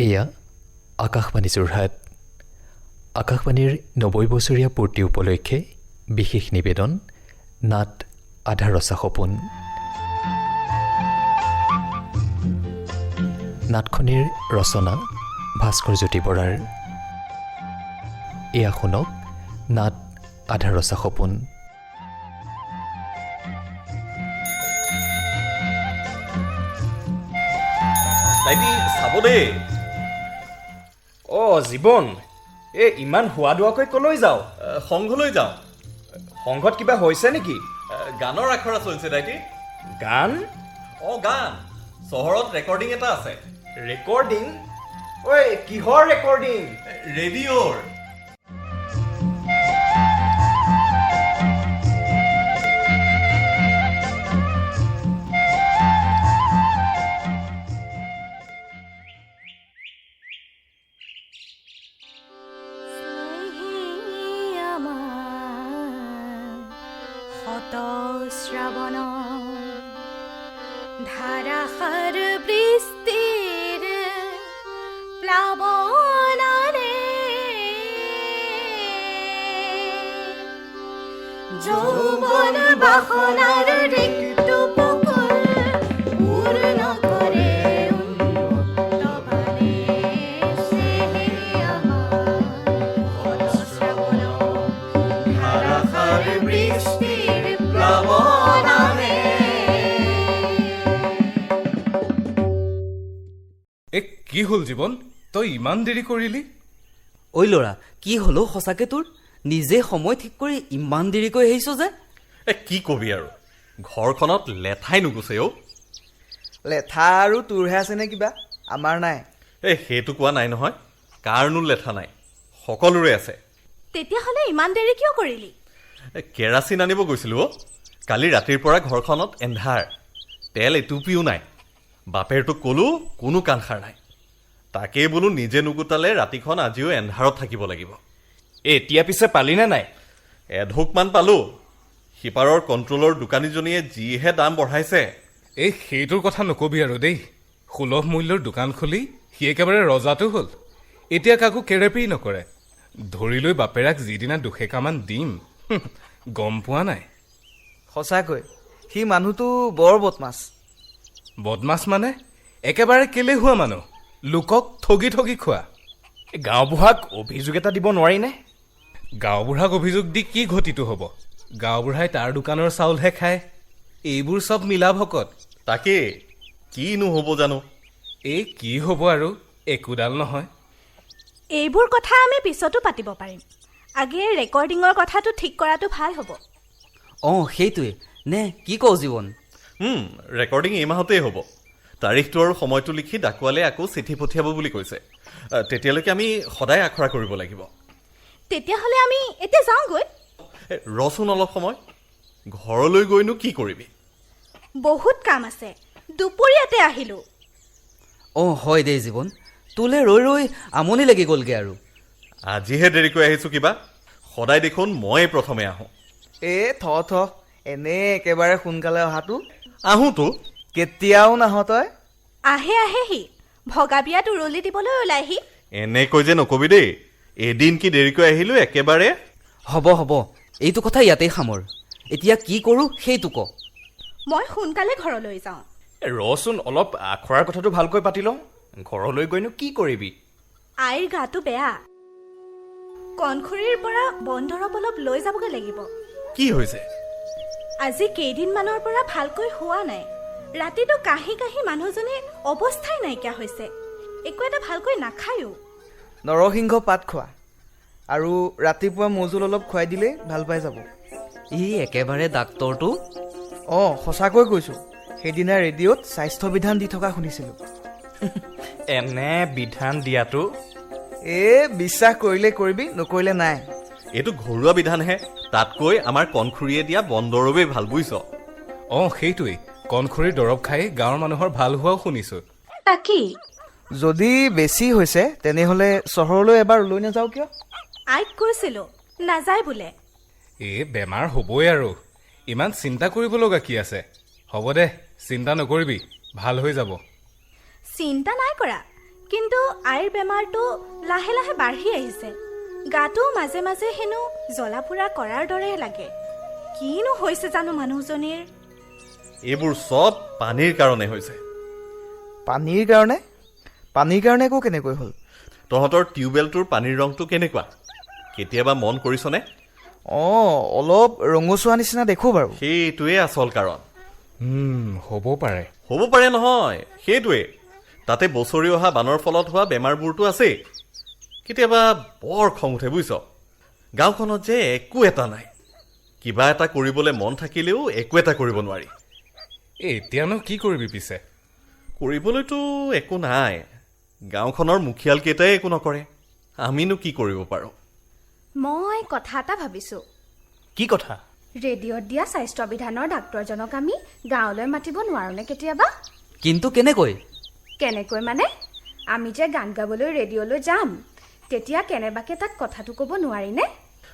এয়া আকাশবাণী যোৰহাট। আকাশবাণীৰ ৯০ বছৰীয়া পূৰ্তি উপলক্ষে বিশেষ নিবেদন নাট আধা ৰচা সপোন। নাটখনিৰ ৰচনা ভাস্কৰ জ্যোতি বৰাৰ। এয়া শুনক নাট আধা ৰচা সপোন। দাইটি চাব দেই। জীৱন, ইমান হোৱা দোৱাকৈ কলৈ যাওঁ? সংঘলৈ যাওঁ। সংঘত কিবা হৈছে নেকি? গানৰ আখৰা চলিছে দাইটি। গান? গান। চহৰত ৰেকৰ্ডিং এটা আছে। ৰেকৰ্ডিং? কিহৰ ৰেকৰ্ডিং? ৰেডিঅ'ৰ। শ্ৰাৱণ ধাৰাসাৰ বৃষ্টিৰ প্লাৱনাৰে যৌৱন বাসনাৰ ৰিক্ত বুকুৰ পূৰ্ণ কৰে উন্মুক্ত বাণী। সেয়ে আমাৰ শ্ৰাৱণ ধাৰাসাৰ বৃষ্টিৰ কি হ'ল জীৱন, তই ইমান দেৰি কৰিলি? ঐ ল'ৰা, কি হ'লো সঁচাকে তোৰ? নিজে সময় ঠিক কৰি ইমান দেৰিকৈ আহিছ যে? কি কবি আৰু, ঘৰখনত লেঠাই নুগুছে অ'। লেঠা আৰু তোৰহে আছে নে কিবা? আমাৰ নাই। সেইটো কোৱা নাই নহয়, কাৰনো লেঠা নাই, সকলোৰে আছে। তেতিয়াহ'লে ইমান দেৰি কিয় কৰিলি? কেৰাচিন আনিব গৈছিলোঁ অ'। কালি ৰাতিৰ পৰা ঘৰখনত এন্ধাৰ, তেল এটুপিও নাই। বাপেৰটোক ক'লো, কোনো কাণসাৰ নাই। তাকেই বোলো নিজে নুগুটালে ৰাতিখন আজিও এন্ধাৰত থাকিব লাগিব। এতিয়া পিছে পালিনে নাই? এঢোকমান পালো। সিপাৰৰ কণ্ট্ৰলৰ দোকানীজনীয়ে যিহে দাম বঢ়াইছে। সেইটোৰ কথা নকবি আৰু দেই। সুলভ মূল্যৰ দোকান খুলি সি একেবাৰে ৰজাটো হ'ল। এতিয়া কাকো কেৰেপেই নকৰে। ধৰি লৈ বাপেৰাক যিদিনা দুসেকামান দিম, গম পোৱা নাই। সঁচাকৈ সি মানুহটো বৰ বদমাছ। বদমাছ মানে একেবাৰে কেলেহুৱা মানুহ, লোকক ঠগি ঠগি খোৱা। গাঁওবুঢ়াক অভিযোগ এটা দিব নোৱাৰিনে? গাঁওবুঢ়াক অভিযোগ দি কি ঘটিটো হ'ব? গাঁওবুঢ়াই তাৰ দোকানৰ চাউলহে খায়। এইবোৰ চব মিলা ভকত। তাকে কিনো হ'ব জানো? কি হ'ব আৰু, একোডাল নহয়। এইবোৰ কথা আমি পিছতো পাতিব পাৰিম। আগে ৰেকৰ্ডিঙৰ কথাটো ঠিক কৰাটো ভাল হ'ব। সেইটোৱে নে কি কওঁ জীৱন? ৰেকৰ্ডিং এই মাহতেই হ'ব। তাৰিখটো আৰু সময়টো লিখি ডাকুৱালে আকৌ চিঠি পঠিয়াব বুলি কৈছে। তেতিয়ালৈকে আমি সদায় আখৰা কৰিব লাগিব। তেতিয়াহ'লে আমি এতিয়া যাওঁগৈ। ৰচোন অলপ সময়, ঘৰলৈ গৈনো কি কৰিবি? বহুত কাম আছে, দুপৰীয়াতে আহিলোঁ। হয় দেই জীৱন, তোলে ৰৈ ৰৈ আমনি লাগি গ'লগে আৰু। আজিহে দেৰিকৈ আহিছোঁ কিবা, সদায় দেখোন মই প্ৰথমে আহোঁ। থ এনে একেবাৰে সোনকালে অহাটো। আহোঁতো। কেতিয়াও নাহ তই? আহেহি ভগা বিয়াত উৰুলি দিবলৈ ওলাইহি। এনেকৈ যে নকবি দেই, এদিন কি দেৰিকৈ আহিলোঁ একেবাৰে। হ'ব এইটো কথা ইয়াতেই সামৰ। এতিয়া কি কৰোঁ সেইটো ক। মই সোনকালে ঘৰলৈ যাওঁ। ৰচোন অলপ আখৰাৰ কথাটো ভালকৈ পাতি লওঁ। ঘৰলৈ গৈনো কি কৰিবি? আইৰ গাটো বেয়া, কণখুৰীৰ পৰা বনদৰৱ অলপ লৈ যাবগৈ লাগিব। কি হৈছে? আজি কেইদিনমানৰ পৰা ভালকৈ হোৱা নাই। ৰাতিটো কাহি কাহি মানুহজনীৰ অৱস্থাই নাইকিয়া হৈছে। একো এটা ভালকৈ নাখায়ো। নৰসিংহ পাত খোৱা আৰু ৰাতিপুৱা মৌজোল অলপ খুৱাই দিলেই ভাল পাই যাব। একেবাৰে ডাক্তৰটো। সঁচাকৈ কৈছোঁ, সেইদিনা ৰেডিঅ'ত স্বাস্থ্য বিধান দি থকা শুনিছিলোঁ। এনে বিধান দিয়াটো বিশ্বাস কৰিলে কৰিবি, নকৰিলে নাই। এইটো ঘৰুৱা বিধানহে, তাতকৈ আমাৰ কণখুৰীয়ে দিয়া বনদৰৱেই ভাল, বুজিছ? সেইটোৱেই, কণখুৰীৰ দৰৱ খাই গাঁৱৰ মানুহৰ ভাল হোৱাও শুনিছোঁ। তাকেই। যদি বেছি হৈছে তেনেহ'লে চহৰলৈ এবাৰ লৈ নাযাওঁ কিয়? আইক কৈছিলোঁ, নাযায় বোলে। বেমাৰ হ'বই আৰু, ইমান চিন্তা কৰিব লগা কি আছে? হ'ব দে, চিন্তা নকৰিবি, ভাল হৈ যাব। চিন্তা নাই কৰা, কিন্তু আইৰ বেমাৰটো লাহে লাহে বাঢ়ি আহিছে। গাটো মাজে মাজে হেনো জ্বলা পোৰা কৰাৰ দৰে লাগে। কিনো হৈছে জানো মানুহজনীৰ? এইবোৰ চব পানীৰ কাৰণে হৈছে। পানীৰ কাৰণে? পানীৰ কাৰণে একো কেনেকৈ হ'ল? তহঁতৰ টিউবৱেলটোৰ পানীৰ ৰংটো কেনেকুৱা কেতিয়াবা মন কৰিছনে? অঁ, অলপ ৰঙচুৱা নিচিনা দেখোঁ বাৰু। সেইটোৱে আচল কাৰণ। হ'ব পাৰে। হ'ব পাৰে নহয়, সেইটোৱে। তাতে বছৰি অহা বানৰ ফলত হোৱা বেমাৰবোৰতো আছেই। কেতিয়াবা বৰ খং উঠে বুজিছ। গাঁওখনত যে একো এটা নাই, কিবা এটা কৰিবলৈ মন থাকিলেও একো এটা কৰিব নোৱাৰি। এতিয়ানো কি কৰিবি পিছে? কৰিবলৈতো একো নাই, গাঁওখনৰ মুখিয়ালকেইটাই একো নকৰে, আমিনো কি কৰিব পাৰোঁ? মই কথা এটা ভাবিছোঁ। কি কথা? ৰেডিঅ'ত দিয়া স্বাস্থ্য বিধানৰ ডাক্তৰজনক আমি গাঁৱলৈ মাতিব নোৱাৰোঁনে কেতিয়াবা? কিন্তু কেনেকৈ? কেনেকৈ মানে? আমি যে গান গাবলৈ ৰেডিঅ'লৈ যাম, তেতিয়া কেনেবাকে তাক কথাটো ক'ব নোৱাৰিনে?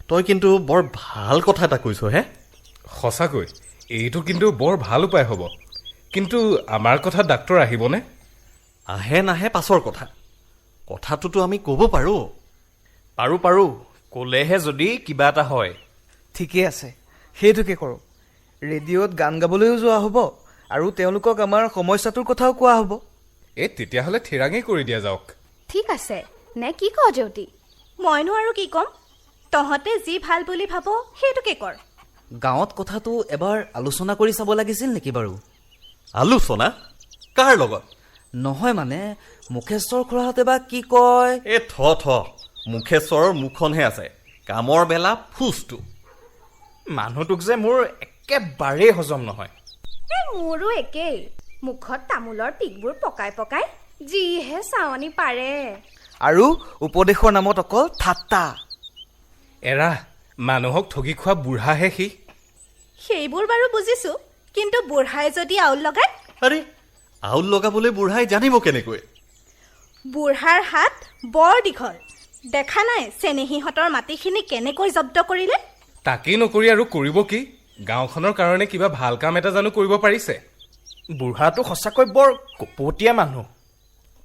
তই কিন্তু বৰ ভাল কথা এটা কৈছ হে। সঁচাকৈ এইটো কিন্তু বৰ ভাল উপায় হ'ব। কিন্তু আমাৰ কথাত ডাক্তৰ আহিবনে? আহে নাহে পাছৰ কথা, কথাটোতো আমি ক'ব পাৰোঁ। পাৰোঁ, ক'লেহে যদি কিবা এটা হয়। ঠিকেই আছে, সেইটোকে কৰোঁ। ৰেডিঅ'ত গান গাবলৈও যোৱা হ'ব আৰু তেওঁলোকক আমাৰ সমস্যাটোৰ কথাও কোৱা হ'ব। তেতিয়াহ'লে ঠিৰাঙেই কৰি দিয়া যাওক। ঠিক আছে নে কি কওঁ জেউতি? মইনো আৰু কি ক'ম? তহঁতে যি ভাল বুলি ভাব সেইটোকে কৰ। গাঁৱত কথাটো এবাৰ আলোচনা কৰি চাব লাগিছিল নেকি বাৰু? আলোচনা? কাৰ লগত? নহয় মানে মুখেশ্বৰ খুৰাহঁতে বা কি কয়? মুখেশ্বৰৰ মুখখনহে আছে, কামৰ বেলা ফুচটো। মানুহটোক যে মোৰ একেবাৰেই হজম নহয়। মোৰো একেই। মুখত তামোলৰ টিকবোৰ পকাই পকাই যিহে চাৱনি পাৰে। আৰু উপদেশৰ নামত অকল ঠাট্টা। এৰা, মানুহক ঠগি খোৱা বুঢ়াহে সি। সেইবোৰ বাৰু বুজিছোঁ, কিন্তু বুঢ়াই যদি আউল লগায়? আৰে, আউল লগাবলৈ বুঢ়াই জানিব কেনেকৈ? বুঢ়াৰ হাত বৰ দীঘল। দেখা নাই চেনেহীহঁতৰ মাটিখিনি কেনেকৈ জব্দ কৰিলে? তাকেই নকৰি আৰু কৰিব কি? গাঁওখনৰ কাৰণে কিবা ভাল কাম এটা জানো কৰিব পাৰিছে? বুঢ়াটো সঁচাকৈ বৰ কপটীয়া মানুহ।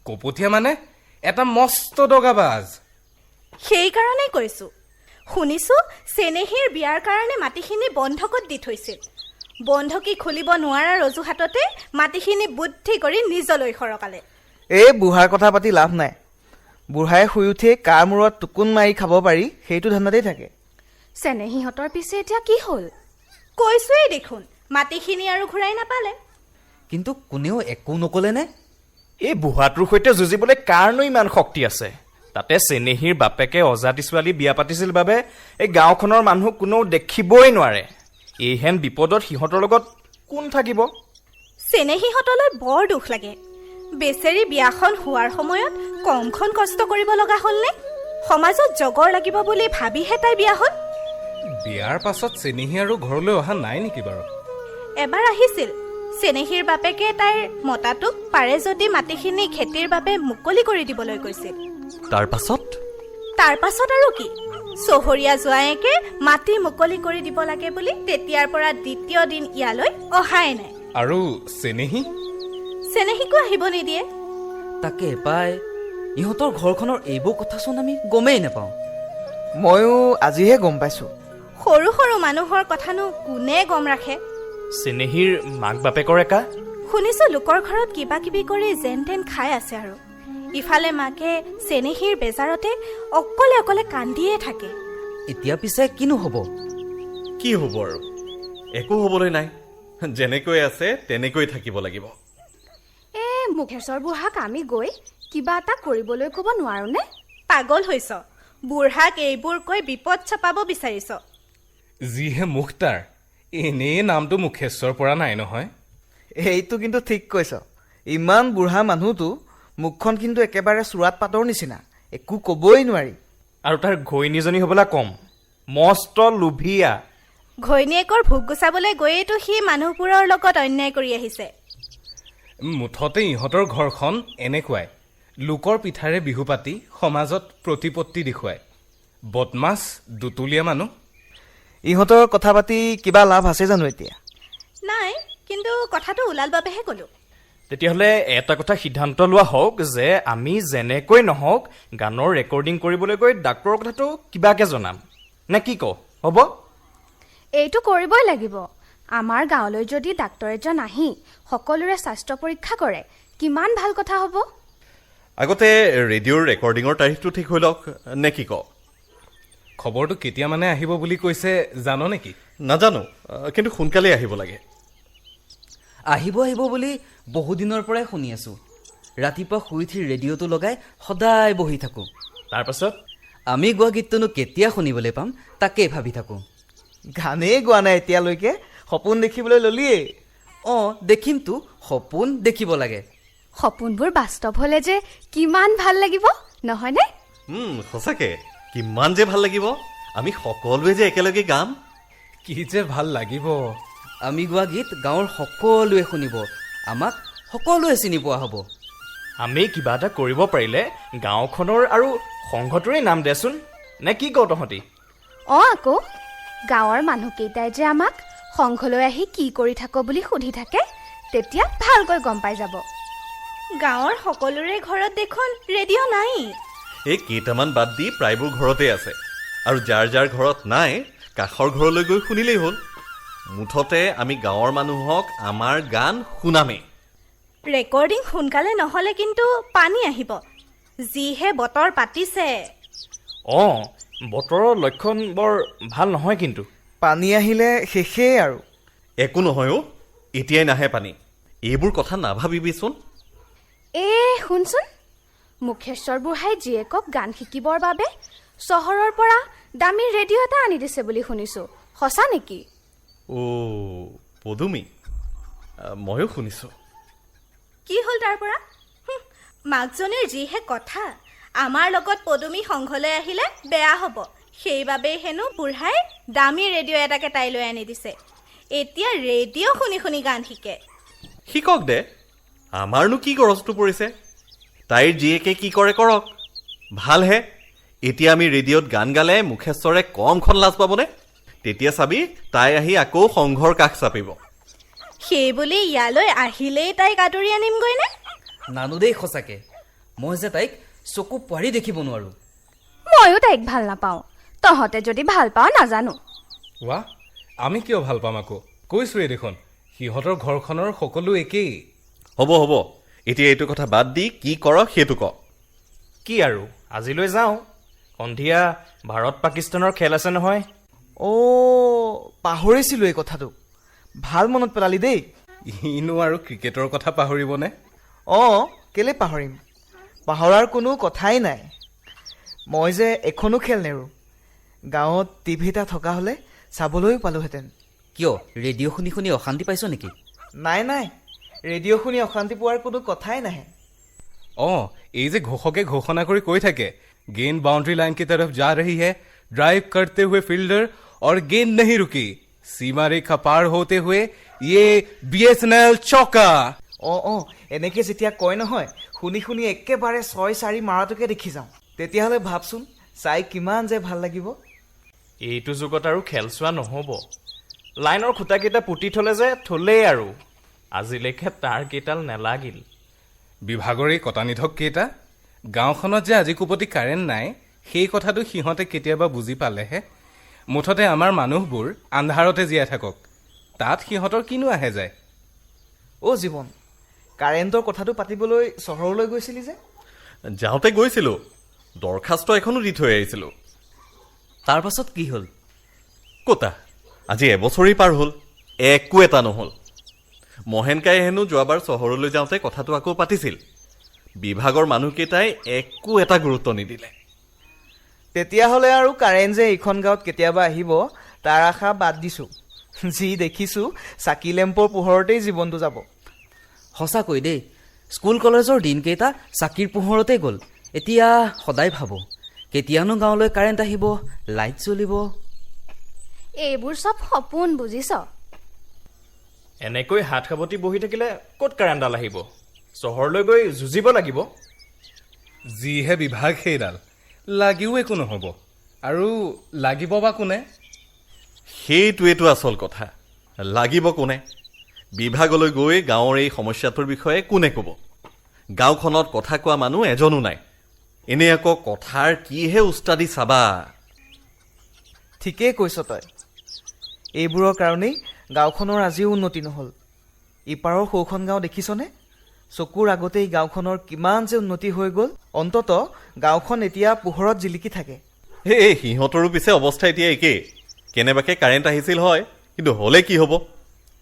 কপটীয়া মানে এটা মস্ত দগাবাজ। সেইকাৰণেই কৈছোঁ। শুনিছোঁ চেনেহীৰ বিয়াৰ কাৰণে মাটিখিনি বন্ধকত দি থৈছিল। বন্ধকী খুলিব নোৱাৰাৰ অজুহাততে মাটিখিনি বুদ্ধি কৰি নিজলৈ সৰকালে। এই বুঢ়াৰ কথা পাতি লাভ নাই। বুঢ়াই শুই উঠিয়ে কাৰ মূৰত টুকুন মাৰি খাব পাৰি সেইটো ধান্দাতেই থাকে। চেনেহীহঁতৰ পিছে এতিয়া কি হ'ল? কৈছোৱেই দেখোন, মাটিখিনি আৰু ঘূৰাই নাপালে। কিন্তু কোনেও একো নক'লেনে? এই বুঢ়াটোৰ সৈতে যুঁজিবলৈ কাৰণো ইমান শক্তি আছে? তাতে চেনেহীৰ বাপেকে অজাতি ছোৱালী বিয়া পাতিছিল বাবে এই গাঁওখনৰ মানুহ কোনেও দেখিবই নোৱাৰে। এইহেন বিপদত সিহঁতৰ লগত কোন থাকিব? চেনেহীহঁতলৈ বৰ দুখ লাগে। বেচেৰি বিয়াখন হোৱাৰ সময়ত কমখন কষ্ট কৰিব লগা হ'লনে? সমাজত জগৰ লাগিব বুলি ভাবিহে তাই বিয়া হ'ল। বিয়াৰ পাছত চেনেহী আৰু ঘৰলৈ অহা নাই নেকি বাৰু? এবাৰ আহিছিল। চেনেহীৰ বাপেকে তাইৰ মতাটোক পাৰে যদি মাটিখিনি খেতিৰ বাবে মুকলি কৰি দিবলৈ কৈছিল। তাৰ পাছত আৰু কি? চহৰীয়া জোৱায়েকে মাটি মুকলি কৰি দিব লাগে বুলি তেতিয়াৰ পৰা দ্বিতীয় দিন ইয়ালৈ অহাই নাই। আৰু চেনেহীকো আহিব নিদিয়ে। তাকে পাই, ইহঁতৰ ঘৰখনৰ এইবোৰ কথাচোন আমি গমেই নাপাওঁ। ময়ো আজিহে গম পাইছোঁ। সৰু সৰু মানুহৰ কথানো কোনে গম ৰাখে? চেনেহীৰ মাক বাপেকৰ একা? শুনিছোঁ লোকৰ ঘৰত কিবা কিবি কৰি যেন তেন খাই আছে আৰু ইফালে মাকে চেনেহীৰ বেজাৰতে অকলে অকলে কান্দিয়ে থাকে। এতিয়া পিছে কিনো হ'ব? কি হ'ব আৰু? একো হ'বলৈ নাই, যেনেকৈ আছে তেনেকৈ থাকিব লাগিব। মুখেশ্বৰ বুঢ়াক আমি গৈ কিবা এটা কৰিবলৈ ক'ব নোৱাৰোনে? পাগল হৈছ? বুঢ়াক এইবোৰ কৈ বিপদ চপাব বিচাৰিছ? যিহে মুখ তাৰ, এনেই নামটো মুখেশ্বৰ পৰা নাই নহয়। এইটো কিন্তু ঠিক কৈছ। ইমান বুঢ়া মানুহটো মুখখন কিন্তু একেবাৰে চোৰাত পাতৰ নিচিনা, একো ক'বই নোৱাৰি। আৰু তাৰ ঘৈণীজনী হ'বলা কম, মস্ত লোভীয়া। ঘৈণীয়েকৰ ভোগ গুচাবলৈ গৈয়েতো সি মানুহবোৰৰ লগত অন্যায় কৰি আহিছে। মুঠতে ইহঁতৰ ঘৰখন এনেকুৱাই, লোকৰ পিঠাৰে বিহু পাতি সমাজত প্ৰতিপত্তি দেখুৱায়। বদমাছ দুতুলীয়া মানুহ। ইহঁতৰ কথা পাতি কিবা লাভ আছে জানো এতিয়া? নাই, কিন্তু কথাটো ওলাল বাবেহে ক'লোঁ। তেতিয়াহ'লে এটা কথা সিদ্ধান্ত লোৱা হওক যে আমি যেনেকৈ নহওক গানৰ ৰেকৰ্ডিং কৰিবলৈ গৈ ডাক্তৰৰ কথাটো কিবাকে জনাম নে কি কওঁ হ'ব এইটো কৰিবই লাগিব আমাৰ গাঁৱলৈ যদি ডাক্তৰ এজন আহি সকলোৰে স্বাস্থ্য পৰীক্ষা কৰে কিমান ভাল কথা হ'ব আগতে ৰেডিঅ'ৰ ৰেকৰ্ডিঙৰ তাৰিখটো ঠিক হৈ লওক নে কি কওঁ খবৰটো কেতিয়া মানে আহিব বুলি কৈছে জানো নেকি নাজানো কিন্তু সোনকালে আহিব লাগে আহিব বুলি বহুদিনৰ পৰাই শুনি আছোঁ ৰাতিপুৱা শুই উঠি ৰেডিঅ'টো লগাই সদায় বহি থাকোঁ তাৰপাছত আমি গোৱা গীতটোনো কেতিয়া শুনিবলৈ পাম তাকেই ভাবি থাকোঁ গানেই গোৱা নাই এতিয়ালৈকে সপোন দেখিবলৈ ললিয়েই অঁ দেখিমতো সপোন দেখিব লাগে সপোনবোৰ বাস্তৱ হ'লে যে কিমান ভাল লাগিব নহয়নে সঁচাকে কিমান যে ভাল লাগিব আমি সকলোৱে যে একেলগে গাম কি যে ভাল লাগিব আমি গোৱা গীত গাঁৱৰ সকলোৱে শুনিব আমাক সকলোৱে চিনি পোৱা হ'ব আমি কিবা এটা কৰিব পাৰিলে গাঁওখনৰ আৰু সংঘটোৰে নাম দেচোন নে কি কওঁ তহঁতি অঁ আকৌ গাঁৱৰ মানুহকেইটাই যে আমাক সংঘলৈ আহি কি কৰি থাক বুলি সুধি থাকে তেতিয়া ভালকৈ গম পাই যাব গাঁৱৰ সকলোৰে ঘৰত দেখোন ৰেডিঅ' নাই এই কেইটামান বাদ দি প্ৰায়বোৰ ঘৰতে আছে আৰু যাৰ যাৰ ঘৰত নাই কাষৰ ঘৰলৈ গৈ শুনিলেই হ'ল মুঠতে আমি গাঁৱৰ মানুহক আমাৰ গান শুনামেই ৰেকৰ্ডিং সোনকালে নহ'লে কিন্তু পানী আহিব যিহে বতৰ পাতিছে অঁ বতৰৰ লক্ষণ বৰ ভাল নহয় কিন্তু পানী আহিলে শেষেই আৰু একো নহয় অ' এতিয়াই নাহে পানী এইবোৰ কথা নাভাবিবিচোন শুনচোন মুখেশ্বৰ বুঢ়াই জীয়েকক গান শিকিবৰ বাবে চহৰৰ পৰা দামী ৰেডিঅ' এটা আনি দিছে বুলি শুনিছোঁ সঁচা নেকি অ' পদুমী ময়ো শুনিছোঁ কি হ'ল তাৰ পৰা মাকজনীৰ যিহে কথা আমাৰ লগত পদুমী সংঘলৈ আহিলে বেয়া হ'ব সেইবাবেই হেনো বুঢ়াই দামী ৰেডিঅ' এটাকে তাইলৈ আনি দিছে এতিয়া ৰেডিঅ' শুনি শুনি গান শিকে শিকক দে আমাৰনো কি গৰজটো পৰিছে তাইৰ জীয়েকে কি কৰে কৰক ভালহে এতিয়া আমি ৰেডিঅ'ত গান গালে মুখেশ্বৰে কমখন লাজ পাবনে তেতিয়া চাবি তাই আহি আকৌ সংঘৰ কাষ চাপিব সেই বুলি ইয়ালৈ আহিলেই তাইক আদৰি আনিমগৈ নে নানো দেই সঁচাকে মই যে তাইক চকু পাৰি দেখিব নোৱাৰোঁ ময়ো তাইক ভাল নাপাওঁ তহঁতে যদি ভাল পাওঁ নাজানো ৱাহ আমি কিয় ভাল পাম আকৌ কৈছোৱেই দেখোন সিহঁতৰ ঘৰখনৰ সকলো একেই হ'ব এতিয়া এইটো কথা বাদ দি কি কৰ সেইটো ক কি আৰু আজিলৈ যাওঁ সন্ধিয়া ভাৰত পাকিস্তানৰ খেল আছে নহয় অ' পাহৰিছিলোঁ এই কথাটো ভাল মনত পেলালি দেই ইনো আৰু ক্ৰিকেটৰ কথা পাহৰিবনে অঁ কেলৈ পাহৰিম পাহৰাৰ কোনো কথাই নাই মই যে এখনো খেল নেৰোঁ গাঁৱত টিভি এটা থকা হ'লে চাবলৈও পালোহেঁতেন কিয় ৰেডিঅ' শুনি শুনি অশান্তি পাইছ নেকি নাই ৰেডিঅ' শুনি অশান্তি পোৱাৰ কোনো কথাই নাহে অঁ এই যে ঘোষকে ঘোষণা কৰি কৈ থাকে गेंद बाउंड्री लाइन की तरफ जा रही है ड्राइव करते हुए फील्डर और गेंद नहीं रुकी सीमा रेखा पार होते हुए ये BSNL चौका অঁ এনেকৈ যেতিয়া কয় নহয় শুনি শুনি একেবাৰে 6-4 মাৰাটোকে দেখি যাওঁ তেতিয়াহ'লে ভাবচোন চাই কিমান যে ভাল লাগিব এইটো যুগত আৰু খেল চোৱা নহ'ব লাইনৰ খুঁটাকেইটা পুতি থ'লে যে থ'লেই আৰু আজিলৈকে তাৰ কেইডাল নেলাগিল বিভাগৰ এই কটানিধক কেইটা গাঁওখনত যে আজি কোপতি কাৰেণ্ট নাই সেই কথাটো সিহঁতে কেতিয়াবা বুজি পালেহে মুঠতে আমাৰ মানুহবোৰ আন্ধাৰতে জীয়াই থাকক তাত সিহঁতৰ কিনো আহে যায় অ' জীৱন কাৰেণ্টৰ কথাটো পাতিবলৈ চহৰলৈ গৈছিলি যে যাওঁতে গৈছিলোঁ দৰখাস্ত এখনো দি থৈ আহিছিলোঁ তাৰ পাছত কি হ'ল ক'তা আজি এবছৰেই পাৰ হ'ল একো এটা নহ'ল মহেনকাই হেনো যোৱাবাৰ চহৰলৈ যাওঁতে কথাটো আকৌ পাতিছিল বিভাগৰ মানুহকেইটাই একো এটা গুৰুত্ব নিদিলে তেতিয়াহ'লে আৰু কাৰেণ্ট যে এইখন গাঁৱত কেতিয়াবা আহিব তাৰ আশা বাদ দিছোঁ যি দেখিছোঁ চাকি লেম্পৰ পোহৰতেই জীৱনটো যাব সঁচাকৈ দেই স্কুল কলেজৰ দিনকেইটা চাকিৰ পোহৰতে গ'ল এতিয়া সদায় ভাবোঁ কেতিয়ানো গাঁৱলৈ কাৰেণ্ট আহিব লাইট জ্বলিব এইবোৰ চব সপোন বুজিছ এনেকৈ হাত সাৱটি বহি থাকিলে ক'ত কাৰেণ্টডাল আহিব চহৰলৈ গৈ যুঁজিব লাগিব যিহে বিভাগ সেইডাল লাগিও একো নহ'ব আৰু লাগিব বা কোনে সেইটোৱেতো আচল কথা লাগিব কোনে বিভাগলৈ গৈ গাঁৱৰ এই সমস্যাটোৰ বিষয়ে কোনে ক'ব? গাঁওখনত কথা কোৱা মানুহ এজনো নাই। এনে আকৌ কথাৰ কিহে উস্তাদি চাবা। ঠিকেই কৈছ তই। এইবোৰৰ কাৰণেই গাঁওখনৰ আজিও উন্নতি নহ'ল। ইপাৰৰ সৌখন গাঁও দেখিছনে? চকুৰ আগতেই গাঁওখনৰ কিমান যে উন্নতি হৈ গ'ল। অন্তত গাঁওখন এতিয়া পোহৰত জিলিকি থাকে। এই সিহঁতৰো পিছে অৱস্থা এতিয়া একেই। কেনেবাকে কাৰেণ্ট আহিছিল হয়, কিন্তু হ'লে কি হ'ব?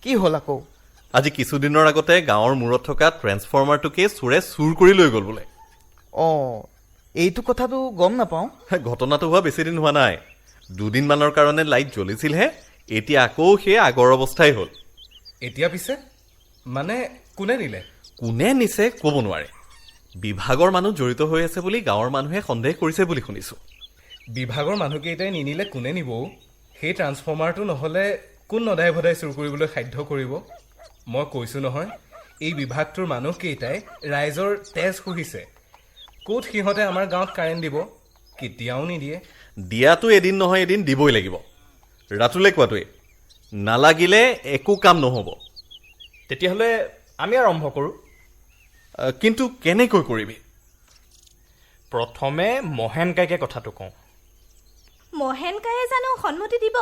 কি হ'ল আকৌ? আজি কিছুদিনৰ আগতে গাঁৱৰ মূৰত থকা ট্ৰেন্সফৰ্মাৰটোকে চোৰে চুৰ কৰি লৈ গ'ল বোলে। অঁ, এইটো কথাটো গম নাপাওঁ। ঘটনাটো হোৱা বেছিদিন হোৱা নাই। দুদিনমানৰ কাৰণে লাইট জ্বলিছিলহে, এতিয়া আকৌ সেই আগৰ অৱস্থাই হ'ল। এতিয়া পিছে মানে কোনে নিলে? কোনে নিছে ক'ব নোৱাৰে। বিভাগৰ মানুহ জড়িত হৈ আছে বুলি গাঁৱৰ মানুহে সন্দেহ কৰিছে বুলি শুনিছোঁ। বিভাগৰ মানুহকেইটাই নিনিলে কোনে নিব? সেই ট্ৰান্সফৰ্মাৰটো নহ'লে কোন নদাই ভদাই চুৰ কৰিবলৈ সাধ্য কৰিব? মই কৈছোঁ নহয়, এই বিভাগটোৰ মানুহকেইটাই ৰাইজৰ তেজ শুহিছে। ক'ত সিহঁতে আমাৰ গাঁৱত কাৰেণ্ট দিব? কেতিয়াও নিদিয়ে। দিয়াটো এদিন নহয় এদিন দিবই লাগিব। ৰাতুলে কোৱাটোৱে, নালাগিলে একো কাম নহ'ব। তেতিয়াহ'লে আমি আৰম্ভ কৰোঁ। কিন্তু কেনেকৈ কৰিবি? প্ৰথমে মহেন কাইকে কথাটো কওঁ। মহেন কায়ে জানো সন্মতি দিব?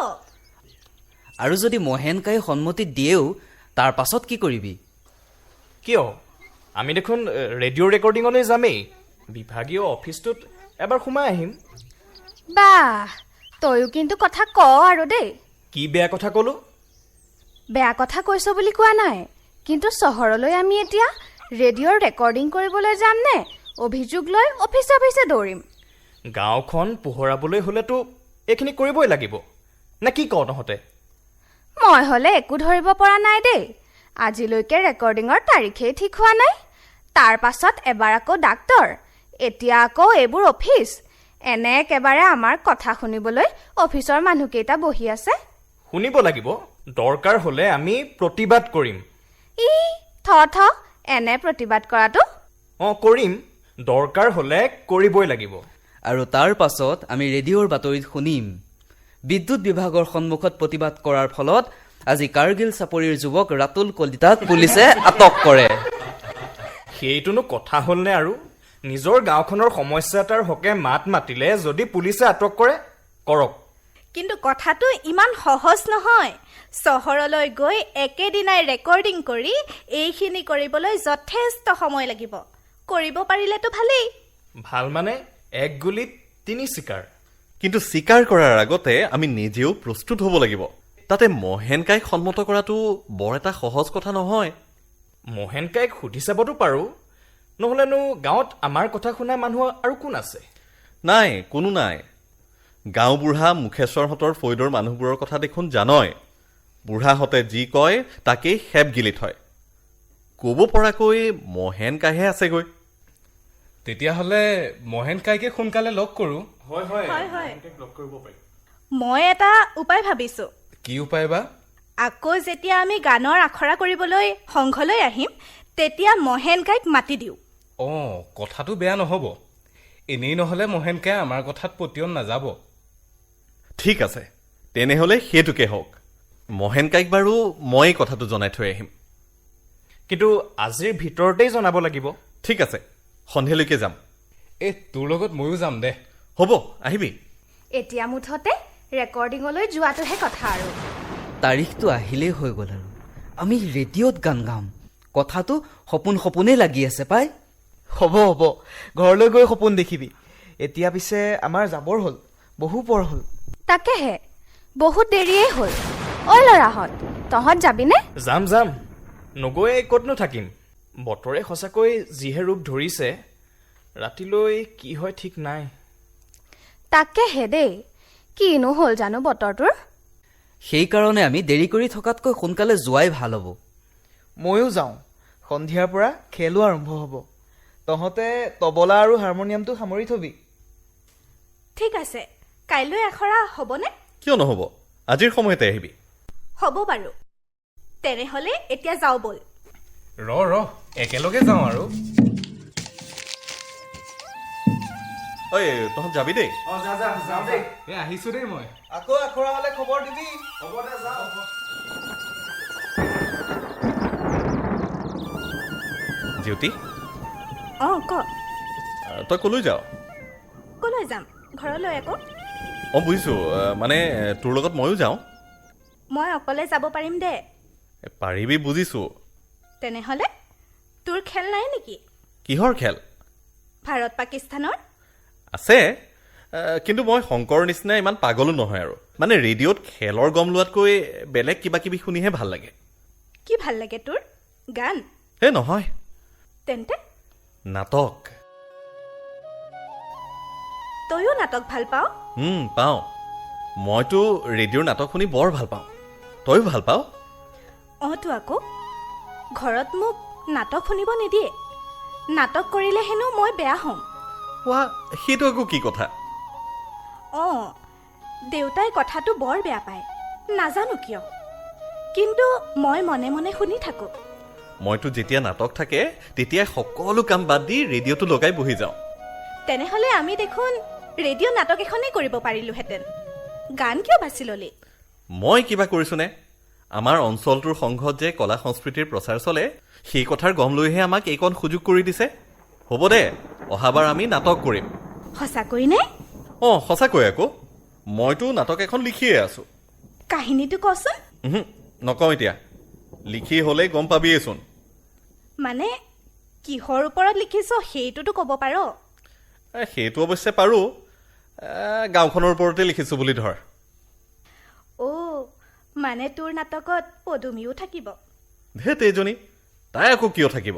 আৰু যদি মহেনকাই সন্মতি দিয়েও তাৰ পাছত কি কৰিবি? কিয়? আমি দেখোন ৰেডিঅ' ৰেকৰ্ডিঙলৈ যামেই। বিভাগীয় অফিচটোত এবাৰ সোমাই আহিম। বাহ, তয়ো কিন্তু কথা ক আৰু দেই। কি বেয়া কথা ক'লোঁ? বেয়া কথা কৈছ বুলি কোৱা নাই, কিন্তু চহৰলৈ আমি এতিয়া ৰেডিঅ'ৰ ৰেকৰ্ডিং কৰিবলৈ যাম নে অভিযোগ লৈ অফিচে অফিচে দৌৰিম? গাঁওখন পোহৰাবলৈ হ'লেতো এইখিনি কৰিবই লাগিব, নে কি কওঁ তহঁতে? মই হ'লে একো ধৰিব পৰা নাই দেই। আজিলৈকে ৰেকৰ্ডিঙৰ তাৰিখেই ঠিক হোৱা নাই। তাৰ পাছত এবাৰ আকৌ ডাক্তৰ, এতিয়া আকৌ এইবোৰ অফিচ। এনে একেবাৰে আমাৰ কথা শুনিবলৈ অফিচৰ মানুহকেইটা বহি আছে। শুনিব লাগিব। দৰকাৰ হ'লে আমি প্ৰতিবাদ কৰিম। এনে প্ৰতিবাদ কৰাটো? অঁ, কৰিম। দৰকাৰ হ'লে কৰিবই লাগিব। আৰু তাৰ পাছত আমি ৰেডিঅ'ৰ বাতৰিত শুনিম, বিদ্যুৎ বিভাগৰ সন্মুখত প্ৰতিবাদ কৰাৰ ফলত আজি কাৰ্গিল চাপৰিৰ যুৱক ৰাতুল কলিতাক পুলিচে আটক কৰে। সেইটোনো কথা হ'লনে আৰু? নিজৰ গাঁওখনৰ সমস্যা এটাৰ হকে মাত মাতিলে যদি পুলিচে আটক কৰে, কৰক। কিন্তু কথাটো ইমান সহজ নহয়। চহৰলৈ গৈ একেদিনাই ৰেকৰ্ডিং কৰি এইখিনি কৰিবলৈ যথেষ্ট সময় লাগিব। কৰিব পাৰিলেতো ভালেই। ভাল মানে এক গুলিত 3 চিকাৰ। কিন্তু স্বীকাৰ কৰাৰ আগতে আমি নিজেও প্ৰস্তুত হ'ব লাগিব। তাতে মহেনকাইক সন্মত কৰাটো বৰ এটা সহজ কথা নহয়। মহেনকাইক সুধি চাবতো পাৰোঁ। নহ'লেনো গাঁৱত আমাৰ কথা শুনা মানুহ আৰু কোন আছে? নাই, কোনো নাই। গাঁওবুঢ়া মুখেশ্বৰহঁতৰ ফৈদৰ মানুহবোৰৰ কথা দেখোন জানয়। বুঢ়াহঁতে যি কয় তাকেই খেপ গিলি থয়। ক'ব পৰাকৈ মহেনকাইহে আছেগৈ। তেতিয়াহ'লে মহেনকাইকে সোনকালে লগ কৰোঁ। হয় হয়, লগ কৰিব পাৰি। মই এটা উপায় ভাবিছোঁ। কি উপায় বা? আকৌ যেতিয়া আমি গানৰ আখৰা কৰিবলৈ সংঘলৈ আহিম, তেতিয়া মহেনকাইক মাতি দিওঁ। অঁ, কথাটো বেয়া নহ'ব। এনেই নহ'লে মহেনকাই আমাৰ কথাত পতিয়ন নাযাব। ঠিক আছে, তেনেহ'লে সেইটোকে হওক। মহেনকাইক বাৰু মই কথাটো জনাই থৈ আহিম। কিন্তু আজিৰ ভিতৰতেই জনাব লাগিব। ঠিক আছে, সন্ধিয়ালৈকে যাম। তোৰ লগত ময়ো যাম দে। হ'ব, আহিবি। এতিয়া মুঠতে ৰেকৰ্ডিঙলৈ যোৱাটোহে কথা আৰু। তাৰিখটো আহিলেই হৈ গ'ল আৰু আমি ৰেডিঅ'ত গান গাম। কথাটো সপোনেই লাগি আছে পাই। হ'ব হ'ব, ঘৰলৈ গৈ সপোন দেখিবি। এতিয়া পিছে আমাৰ যাবৰ হ'ল, বহু পৰ হ'ল। তাকেহে, বহুত দেৰিয়েই হ'ল। ঐ ল'ৰাহঁত, তহঁত যাবিনে? যাম। নগৈ ক'তনো থাকিম। বতৰে সঁচাকৈ যিহে ৰূপ ধৰিছে, ৰাতিলৈ কি হয় ঠিক নাই। তাকেহে দেই, কিনো হ'ল জানো বতৰটোৰ? সেইকাৰণে আমি দেৰি কৰি থকাতকৈ সোনকালে যোৱাই ভাল হ'ব। ময়ো যাওঁ। সন্ধিয়াৰ পৰা খেলো আৰম্ভ হ'ব। তহঁতে তবলা আৰু হাৰমনিয়ামটো সামৰি থবি। ঠিক আছে, কাইলৈ আখৰা হ'বনে? কিয় নহ'ব, আজিৰ সময়তে আহিবি। হ'ব বাৰু। তেনেহ'লে এতিয়া যাওঁ ব'ল। ৰ একেলগে যাওঁ আৰু। ঐ, তহঁত যাবি দেই। আহিছোঁ দেই মই। আকৌ আখৰা হ'লে খবৰ দিবি। হ'ব দে, যাওঁ। জ্যোতি অঁ ক তই কলৈ যাৱ ক'লৈ যাম ঘৰলৈ আকৌ অঁ বুজিছোঁ মানে তোৰ লগত ময়ো যাওঁ মই অকলে যাব পাৰিম দে পাৰিবি বুজিছোঁ তেনেহ'লে তোৰ খেল নাই নেকি কিহৰ খেল ভাৰত পাকিস্তানৰ আছে কিন্তু মই শংকৰ নিচিনা ইমান পাগলো নহয় আৰু মানে ৰেডিঅ'ত খেলৰ গম লোৱাতকৈ বেলেগ কিবা কিবি শুনিহে ভাল লাগে কি ভাল লাগে তোৰ গান হে নহয় তেন্তে নাটক তয়ো নাটক ভাল পাৱ পাওঁ মইতো ৰেডিঅ'ৰ নাটক শুনি বৰ ভাল পাওঁ তয়ো ভাল পাৱ অঁতো আকৌ ঘৰত মোক নাটক শুনিব নিদিয়ে নাটক কৰিলে হেনো মই বেয়া হ'ম ৱা সেইটো আকৌ কি কথা অঁ দেউতাই কথাটো বৰ বেয়া পায় নাজানো কিয় কিন্তু মই মনে মনে শুনি থাকোঁ মইতো যেতিয়া নাটক থাকে তেতিয়াই সকলো কাম বাদ দি ৰেডিঅ'টো লগাই বহি যাওঁ তেনেহ'লে আমি দেখোন ৰেডিঅ' নাটক এখনেই কৰিব পাৰিলোহেঁতেন গান কিয় বাছি ল'লি মই কিবা কৰিছোঁনে আমাৰ অঞ্চলটোৰ সংঘত যে কলা সংস্কৃতিৰ প্ৰচাৰ চলে সেই কথাৰ গম লৈহে আমাক এইকণ সুযোগ কৰি দিছে হ'ব দে অহাবাৰ আমি নাটক কৰিম সঁচাকৈ নে অঁ সঁচাকৈ আকৌ মইতো নাটক এখন লিখিয়ে আছোঁ কাহিনীটো কচোন নকওঁ এতিয়া লিখি হ'লে গম পাবিয়েচোন মানে কিহৰ ওপৰত লিখিছ সেইটোতো ক'ব পাৰ সেইটো অৱশ্যে পাৰোঁ গাঁওখনৰ ওপৰতে লিখিছোঁ বুলি ধৰ অ' মানে তোৰ নাটকত পদুমীও থাকিব ধেত এইজনী তাই আকৌ কিয় থাকিব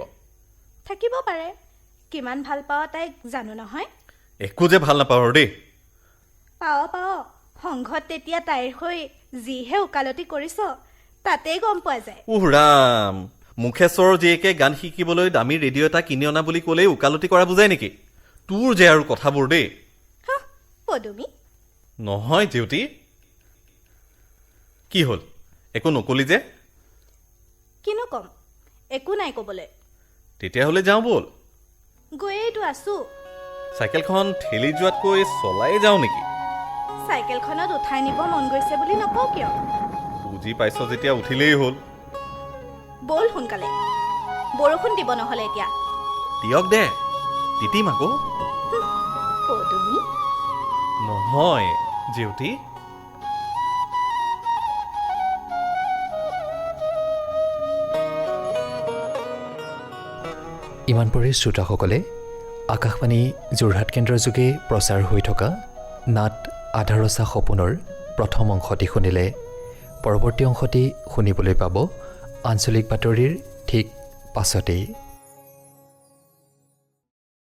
থাকিব পাৰে কিমান ভাল পাৱ তাইক জানো নহয় একো যে ভাল নাপাওঁ দেই পাৱ সংঘত তেতিয়া তাইৰ হৈ যিহে ওকালতি কৰিছ তাতেই গম পোৱা যায় ৰাম মুখেশ্বৰৰ জীয়েকে গান শিকিবলৈ দামী ৰেডিঅ' এটা কিনি অনা বুলি ক'লেই ওকালতি কৰা বুজাই নেকি তোৰ যে আৰু কথাবোৰ দেই পদুমী নহয় জেউতি কি হ'ল একো নকলি যে কিনো ক'ম একো নাই ক'বলৈ তেতিয়াহ'লে যাওঁ ব'ল গৈয়েইতো আছোঁ চাইকেলখন ঠেলি যোৱাতকৈ চলাই যাওঁ নেকি চাইকেলখনত উঠাই নিব মন গৈছে বুলি নকওঁ কিয় বুজি পাইছ যেতিয়া উঠিলেই হ'ল ব'ল সোনকালে বৰষুণ দিব নহ'লে এতিয়া দিয়ক দে তিতিম আকৌ পদুমী নহয় জেউতি ইমান পৰে শ্ৰোতাসকলে আকাশবাণী যোৰহাট কেন্দ্ৰৰ যোগে প্ৰচাৰ হৈ থকা নাট আধাৰচা সপোনৰ প্ৰথম অংশটি শুনিলে পৰৱৰ্তী অংশটি শুনিবলৈ পাব আঞ্চলিক বাতৰিৰ ঠিক পাছতেই